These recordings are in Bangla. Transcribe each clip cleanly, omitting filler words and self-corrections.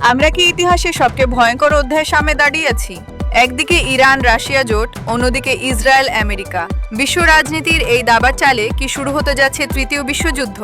আমরা কি ইতিহাসে সবচেয়ে ভয়ঙ্কর অধ্যায়ের সামনে দাঁড়িয়ে আছি? একদিকে ইরান রাশিয়া জোট, অন্যদিকে ইসরায়েল আমেরিকা। বিশ্ব রাজনীতির এই দাবার চালে কি শুরু হতে যাচ্ছে তৃতীয় বিশ্বযুদ্ধ?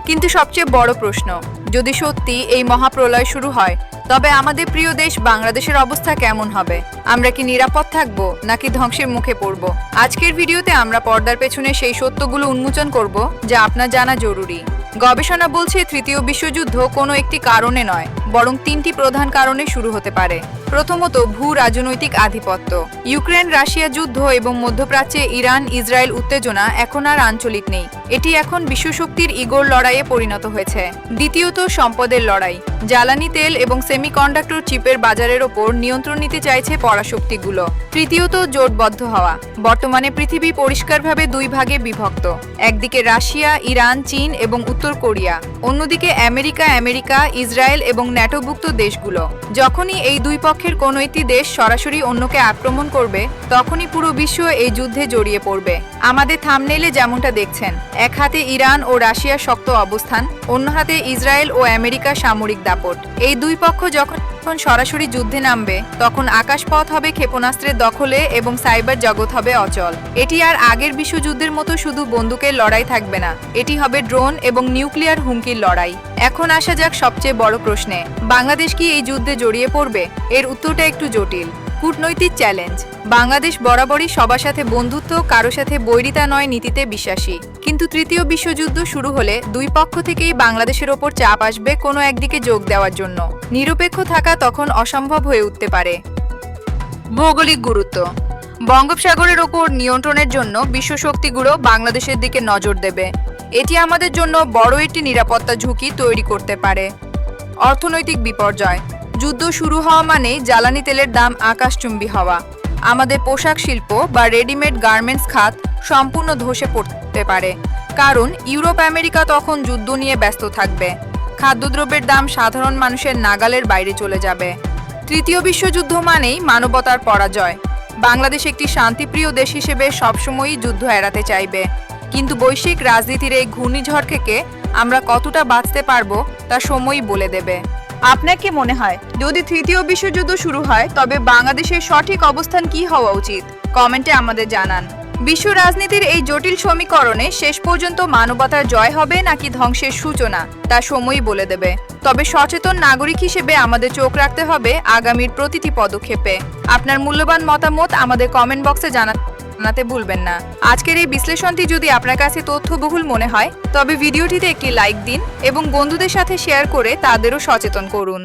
কিন্তু সবচেয়ে বড় প্রশ্ন, যদি সত্যি এই মহাপ্রলয় শুরু হয়, তবে আমাদের প্রিয় দেশ বাংলাদেশের অবস্থা কেমন হবে? আমরা কি নিরাপদ থাকব নাকি ধ্বংসের মুখে পড়ব? আজকের ভিডিওতে আমরা পর্দার পেছনে সেই সত্যগুলো উন্মোচন করব যা আপনার জানা জরুরি। গবেষণা বলছে তৃতীয় বিশ্বযুদ্ধ কোনো একটি কারণে নয়, বরং তিনটি প্রধান কারণে শুরু হতে পারে। প্রথমত, ভূ রাজনৈতিক আধিপত্য। ইউক্রেন রাশিয়া যুদ্ধ এবং মধ্যপ্রাচ্যে ইরান ইসরায়েল উত্তেজনা এখন আর আঞ্চলিক নেই, এটি এখন বিশ্বশক্তির ইগোর লড়াইয়ে পরিণত হয়েছে। দ্বিতীয়ত, সম্পদের লড়াই। জ্বালানি তেল এবং সেমিকন্ডাক্টর চিপের বাজারের ওপর নিয়ন্ত্রণ নিতে চাইছে পরাশক্তিগুলো। তৃতীয়ত, জোটবদ্ধ হওয়া। বর্তমানে পৃথিবী পরিষ্কারভাবে দুই ভাগে বিভক্ত। একদিকে রাশিয়া, ইরান, চীন এবং উত্তর কোরিয়া, অন্যদিকে আমেরিকা, ইসরায়েল এবং ন্যাটোভুক্ত দেশগুলো। যখনই এই দুই পক্ষের কোনো একটি দেশ সরাসরি অন্যকে আক্রমণ করবে, তখনই পুরো বিশ্ব এই যুদ্ধে জড়িয়ে পড়বে। আমাদের থাম্বনেইলে যেমনটা দেখছেন, এক হাতে ইরান ও রাশিয়ার শক্ত অবস্থান, অন্য হাতে ইসরায়েল ও আমেরিকার সামরিক দাপট। এই দুই পক্ষ যখন সরাসরি যুদ্ধে নামবে, তখন আকাশপথ হবে ক্ষেপণাস্ত্রের দখলে এবং সাইবার জগৎ হবে অচল। এটি আর আগের বিশ্বযুদ্ধের মতো শুধু বন্দুকের লড়াই থাকবে না, এটি হবে ড্রোন এবং নিউক্লিয়ার হুমকির লড়াই। এখন আসা যাক সবচেয়ে বড় প্রশ্নে, বাংলাদেশ কি এই যুদ্ধে জড়িয়ে পড়বে? এর উত্তরটা একটু জটিল। কূটনৈতিক চ্যালেঞ্জ। বাংলাদেশ বরাবরই সবার সাথে বন্ধুত্ব, কারো সাথে বৈরিতা নয় নীতিতে বিশ্বাসী। কিন্তু তৃতীয় বিশ্বযুদ্ধ শুরু হলে দুই পক্ষ থেকেই বাংলাদেশের ওপর চাপ আসবে কোনো একদিকে যোগ দেওয়ার জন্য। নিরপেক্ষ থাকা তখন অসম্ভব হয়ে উঠতে পারে। ভৌগোলিক গুরুত্ব। বঙ্গোপসাগরের ওপর নিয়ন্ত্রণের জন্য বিশ্বশক্তিগুলো বাংলাদেশের দিকে নজর দেবে। এটি আমাদের জন্য বড় একটি নিরাপত্তা ঝুঁকি তৈরি করতে পারে। অর্থনৈতিক বিপর্যয়। যুদ্ধ শুরু হওয়া মানে জ্বালানি তেলের দাম আকাশচুম্বী হওয়া। আমাদের পোশাক শিল্প বা রেডিমেড গার্মেন্টস খাত সম্পূর্ণ ধসে পড়তে পারে, কারণ ইউরোপ আমেরিকা তখন যুদ্ধ নিয়ে ব্যস্ত থাকবে। খাদ্যদ্রব্যের দাম সাধারণ মানুষের নাগালের বাইরে চলে যাবে। তৃতীয় বিশ্বযুদ্ধ মানেই মানবতার পরাজয়। বাংলাদেশ একটি শান্তিপ্রিয় দেশ হিসেবে সবসময়ই যুদ্ধ এড়াতে চাইবে, কিন্তু বৈশ্বিক রাজনীতির এই ঘূর্ণিঝড় থেকে আমরা কতটা বাঁচতে পারবো তা সময়ই বলে দেবে। আপনার কি মনে হয়, যদি তৃতীয় বিশ্বযুদ্ধ শুরু হয়, তবে বাংলাদেশের সঠিক অবস্থান কি হওয়া উচিত? কমেন্টে আমাদের জানান। বিশ্ব রাজনীতির এই জটিল সমীকরণে শেষ পর্যন্ত মানবতার জয় হবে নাকি ধ্বংসের সূচনা, তা সময়ই বলে দেবে। তবে সচেতন নাগরিক হিসেবে আমাদের চোখ রাখতে হবে আগামীর প্রতিটি পদক্ষেপে। আপনার মূল্যবান মতামত আমাদের কমেন্ট বক্সে জানাতে ভুলবেন না। আজকের এই বিশ্লেষণটি যদি আপনার কাছে তথ্যবহুল মনে হয়, তবে ভিডিওটিতে একটি লাইক দিন এবং বন্ধুদের সাথে শেয়ার করে তাদেরও সচেতন করুন।